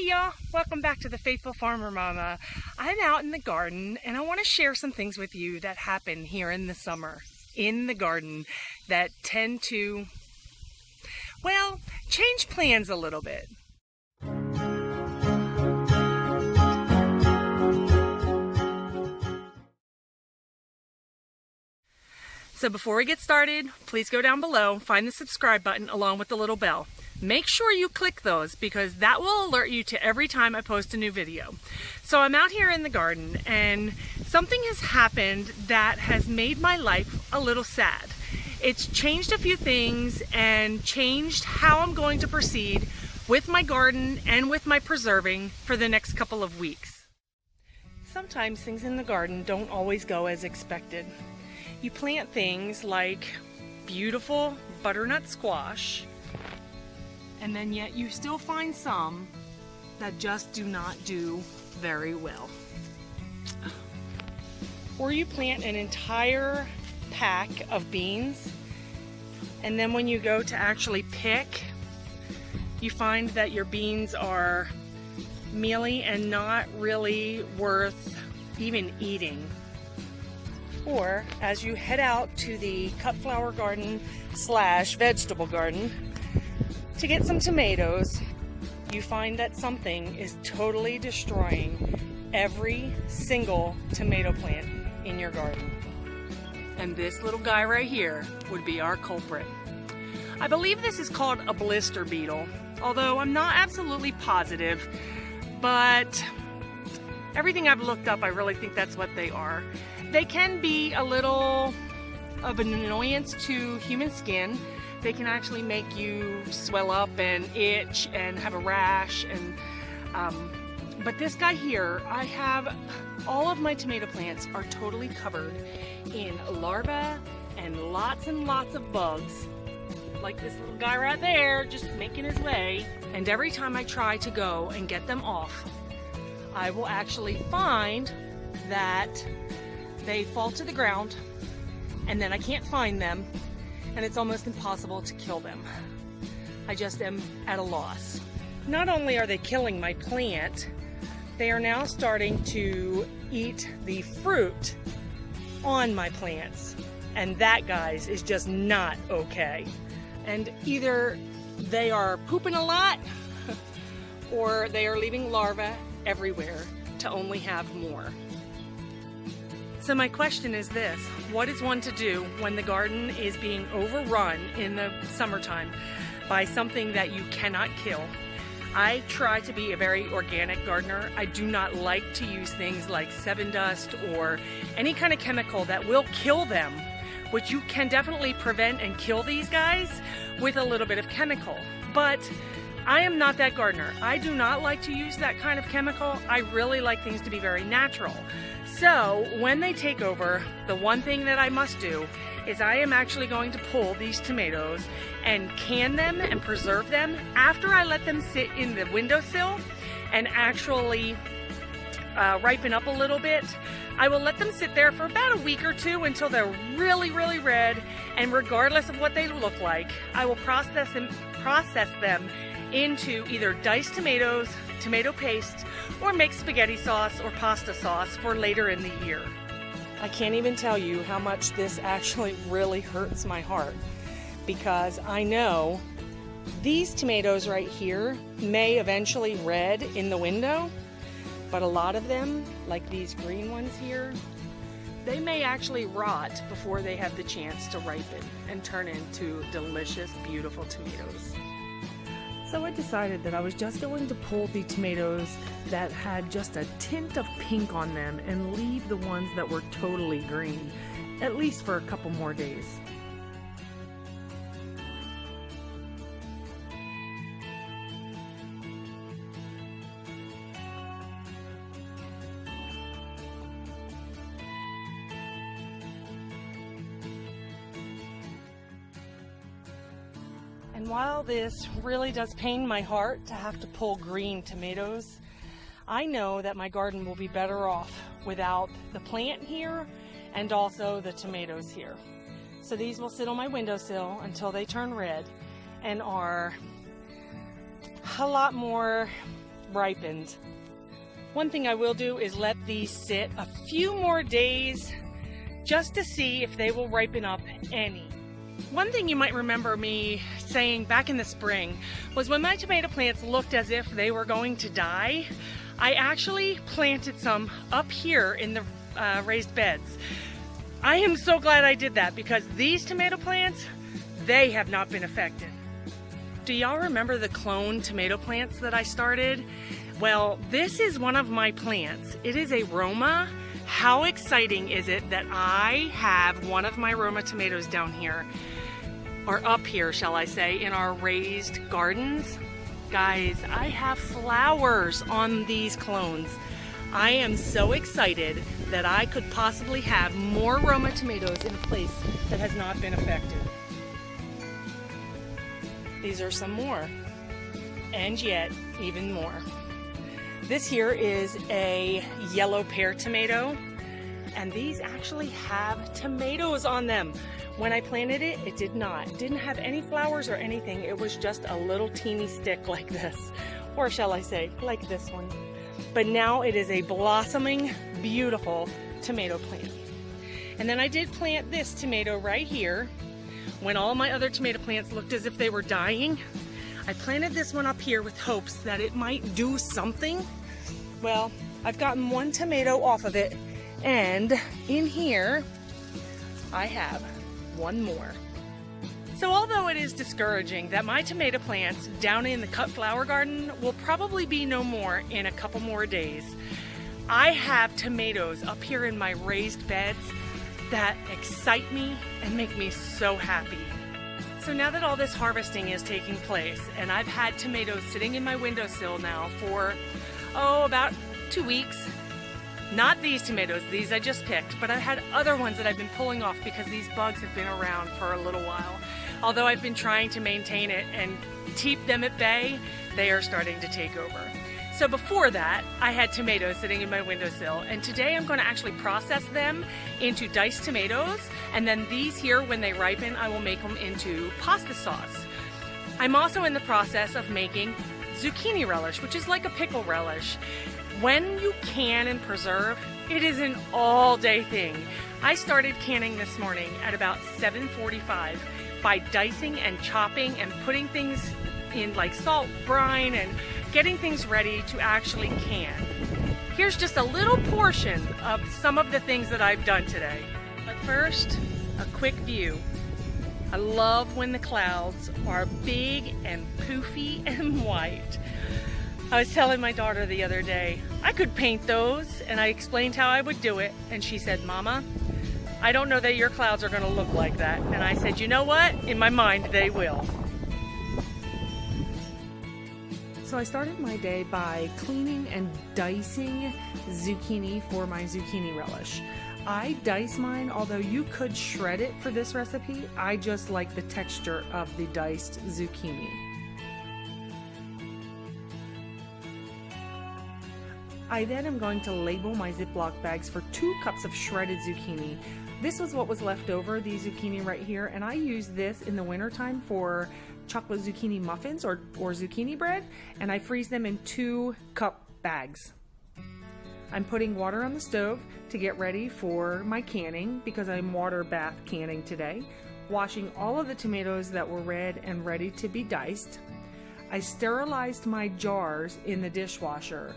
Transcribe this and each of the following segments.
Hey y'all, welcome back to the Faithful Farmer Mama. I'm out in the garden and I want to share some things with you that happen here in the summer in the garden that tend to, well, change plans a little bit. So before we get started, please go down below, find the subscribe button along with the little bell. Make sure you click those because that will alert you to every time I post a new video. So I'm out here in the garden and something has happened that has made my life a little sad. It's changed a few things and changed how I'm going to proceed with my garden and with my preserving for the next couple of weeks. Sometimes things in the garden don't always go as expected. You plant things like beautiful butternut squash, and then yet you still find some that just do not do very well. Or you plant an entire pack of beans, and then when you go to actually pick, you find that your beans are mealy and not really worth even eating. Or as you head out to the cut flower garden / vegetable garden to get some tomatoes, you find that something is totally destroying every single tomato plant in your garden. And this little guy right here would be our culprit. I believe this is called a blister beetle, although I'm not absolutely positive, but everything I've looked up, I really think that's what they are. They can be a little of an annoyance to human skin. They can actually make you swell up and itch and have a rash. But this guy here, I have all of my tomato plants are totally covered in larvae and lots of bugs. Like this little guy right there, just making his way. And every time I try to go and get them off, I will actually find that they fall to the ground and then I can't find them and it's almost impossible to kill them. I just am at a loss. Not only are they killing my plant, they are now starting to eat the fruit on my plants. And that, guys, is just not okay. And either they are pooping a lot or they are leaving larvae everywhere to only have more. So my question is this: what is one to do when the garden is being overrun in the summertime by something that you cannot kill? I try to be a very organic gardener. I do not like to use things like Sevin dust or any kind of chemical that will kill them, which you can definitely prevent and kill these guys with a little bit of chemical. But I am not that gardener. I do not like to use that kind of chemical. I really like things to be very natural. So when they take over, the one thing that I must do is I am actually going to pull these tomatoes and can them and preserve them after I let them sit in the windowsill and actually ripen up a little bit. I will let them sit there for about a week or two until they're really red, and regardless of what they look like, I will process them into either diced tomatoes, tomato paste, or make spaghetti sauce or pasta sauce for later in the year. I can't even tell you how much this actually really hurts my heart, because I know these tomatoes right here may eventually red in the window, but a lot of them, like these green ones here, they may actually rot before they have the chance to ripen and turn into delicious, beautiful tomatoes. So I decided that I was just going to pull the tomatoes that had just a tint of pink on them and leave the ones that were totally green, at least for a couple more days. And while this really does pain my heart to have to pull green tomatoes, I know that my garden will be better off without the plant here and also the tomatoes here. So these will sit on my windowsill until they turn red and are a lot more ripened. One thing I will do is let these sit a few more days just to see if they will ripen up any. One thing you might remember me saying back in the spring was when my tomato plants looked as if they were going to die, I actually planted some up here in the raised beds. I am so glad I did that because these tomato plants, they have not been affected. Do y'all remember the clone tomato plants that I started? Well, this is one of my plants. It is a Roma. How exciting is it that I have one of my Roma tomatoes down here, or up here, shall I say, in our raised gardens? Guys, I have flowers on these clones. I am so excited that I could possibly have more Roma tomatoes in a place that has not been affected. These are some more, and yet even more. This here is a yellow pear tomato, and these actually have tomatoes on them. When I planted it, it did not. It didn't have any flowers or anything. It was just a little teeny stick like this, or shall I say, like this one. But now it is a blossoming, beautiful tomato plant. And then I did plant this tomato right here. When all my other tomato plants looked as if they were dying, I planted this one up here with hopes that it might do something. Well, I've gotten one tomato off of it, and in here I have one more. So although it is discouraging that my tomato plants down in the cut flower garden will probably be no more in a couple more days, I have tomatoes up here in my raised beds that excite me and make me so happy. So now that all this harvesting is taking place, and I've had tomatoes sitting in my windowsill now for, about 2 weeks. Not these tomatoes, these I just picked, but I've had other ones that I've been pulling off because these bugs have been around for a little while. Although I've been trying to maintain it and keep them at bay, they are starting to take over. So before that, I had tomatoes sitting in my windowsill, and today I'm going to actually process them into diced tomatoes, and then these here, when they ripen, I will make them into pasta sauce. I'm also in the process of making zucchini relish, which is like a pickle relish. When you can and preserve, it is an all-day thing. I started canning this morning at about 7:45 by dicing and chopping and putting things in like salt, brine, and getting things ready to actually can. Here's just a little portion of some of the things that I've done today. But first, a quick view. I love when the clouds are big and poofy and white. I was telling my daughter the other day, I could paint those, and I explained how I would do it, and she said, Mama, I don't know that your clouds are going to look like that. And I said, you know what? In my mind, they will. So I started my day by cleaning and dicing zucchini for my zucchini relish. I dice mine, although you could shred it for this recipe. I just like the texture of the diced zucchini. I then am going to label my Ziploc bags for 2 cups of shredded zucchini. This was what was left over, the zucchini right here, and I use this in the wintertime for chocolate zucchini muffins or zucchini bread, and I freeze them in 2-cup bags. I'm putting water on the stove to get ready for my canning because I'm water bath canning today. Washing all of the tomatoes that were red and ready to be diced. I sterilized my jars in the dishwasher.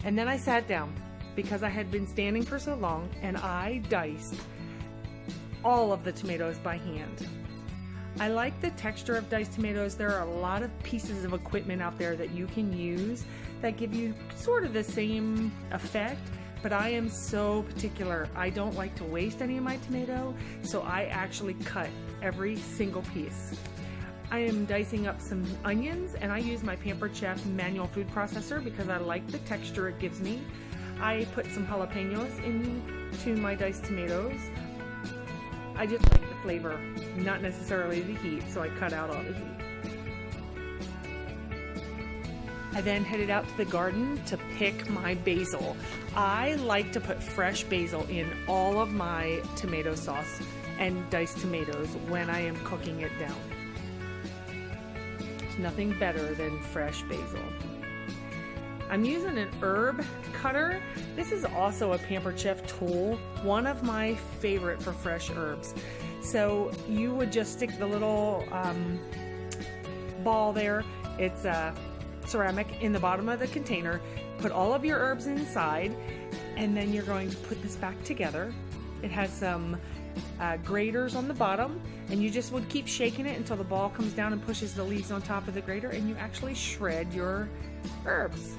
And then I sat down because I had been standing for so long, and I diced all of the tomatoes by hand. I like the texture of diced tomatoes. There are a lot of pieces of equipment out there that you can use that give you sort of the same effect, but I am so particular. I don't like to waste any of my tomato, so I actually cut every single piece. I am dicing up some onions, and I use my Pampered Chef manual food processor because I like the texture it gives me. I put some jalapenos into my diced tomatoes. I just like the flavor, not necessarily the heat, so I cut out all the heat. I then headed out to the garden to pick my basil. I like to put fresh basil in all of my tomato sauce and diced tomatoes when I am cooking it down. There's nothing better than fresh basil. I'm using an herb cutter. This is also a Pampered Chef tool, one of my favorite for fresh herbs. So you would just stick the little ball there, it's ceramic, in the bottom of the container, put all of your herbs inside, and then you're going to put this back together. It has some graters on the bottom, and you just would keep shaking it until the ball comes down and pushes the leaves on top of the grater, and you actually shred your herbs.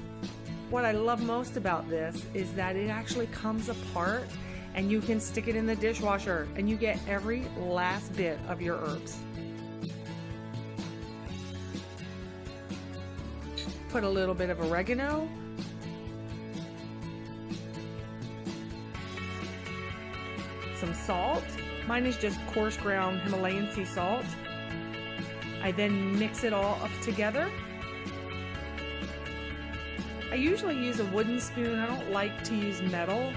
What I love most about this is that it actually comes apart, and you can stick it in the dishwasher and you get every last bit of your herbs. Put a little bit of oregano, some salt. Mine is just coarse ground Himalayan sea salt. I then mix it all up together. I usually use a wooden spoon. I don't like to use metal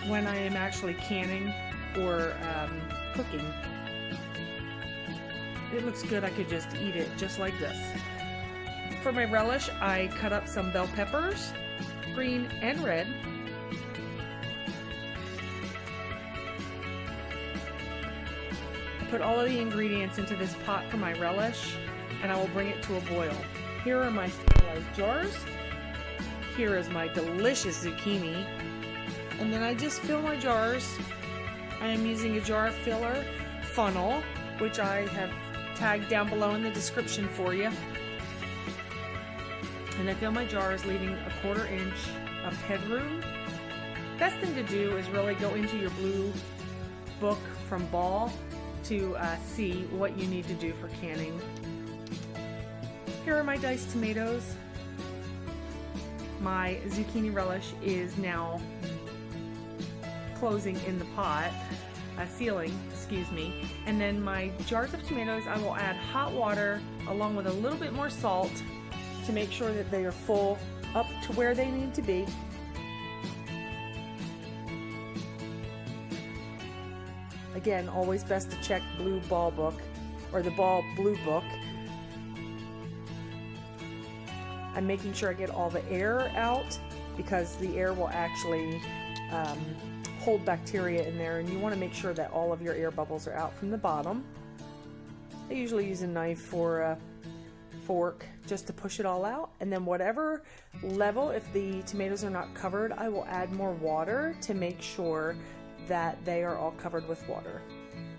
when I am actually canning or cooking. It looks good. I could just eat it just like this. For my relish, I cut up some bell peppers, green and red. I put all of the ingredients into this pot for my relish, and I will bring it to a boil. Here are my sterilized jars. Here is my delicious zucchini. And then I just fill my jars. I am using a jar filler funnel, which I have tagged down below in the description for you. And I fill my jars, leaving a 1/4 inch of headroom. Best thing to do is really go into your blue book from Ball to see what you need to do for canning. Here are my diced tomatoes. My zucchini relish is now closing in the pot, sealing, excuse me. And then my jars of tomatoes, I will add hot water along with a little bit more salt to make sure that they are full up to where they need to be. Again, always best to check blue Ball book or the Ball blue book. I'm making sure I get all the air out because the air will actually hold bacteria in there, and you want to make sure that all of your air bubbles are out from the bottom. I usually use a knife or a fork just to push it all out, and then whatever level, if the tomatoes are not covered, I will add more water to make sure that they are all covered with water.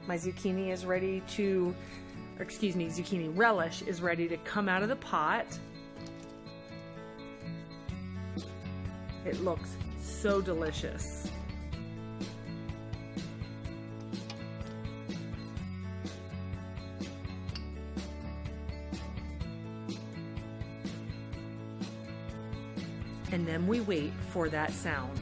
My zucchini is ready to, zucchini relish is ready to come out of the pot. It looks so delicious. And then we wait for that sound.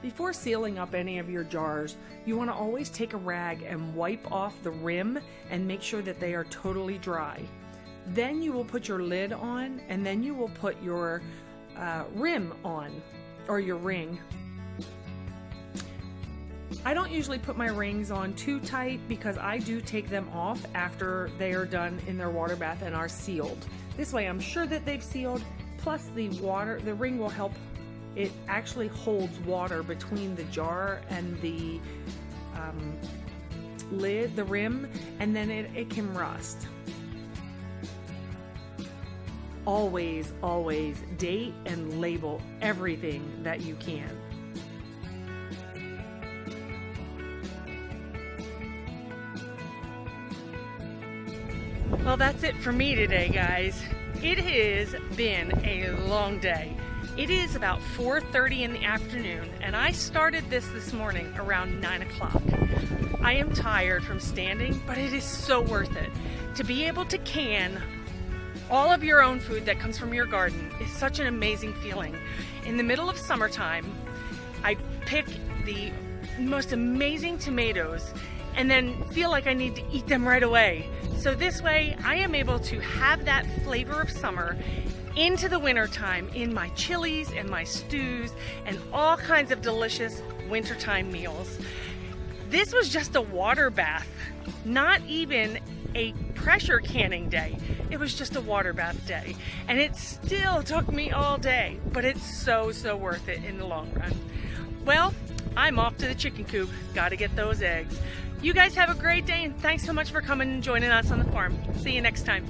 Before sealing up any of your jars, you want to always take a rag and wipe off the rim and make sure that they are totally dry. Then you will put your lid on, and then you will put your rim on, or your ring. I don't usually put my rings on too tight because I do take them off after they are done in their water bath and are sealed. This way I'm sure that they've sealed, plus the ring will help. It actually holds water between the jar and the lid, the rim, and then it can rust. Always, always date and label everything that you can. Well, that's it for me today, guys. It has been a long day. It is about 4:30 in the afternoon, and I started this morning around 9 o'clock. I am tired from standing, but it is so worth it. To be able to can all of your own food that comes from your garden is such an amazing feeling. In the middle of summertime, I pick the most amazing tomatoes and then feel like I need to eat them right away. So this way I am able to have that flavor of summer into the wintertime in my chilies and my stews and all kinds of delicious wintertime meals. This was just a water bath, not even a pressure canning day. It was just a water bath day. And it still took me all day, but it's so worth it in the long run. Well, I'm off to the chicken coop. Gotta get those eggs. You guys have a great day, and thanks so much for coming and joining us on the farm. See you next time.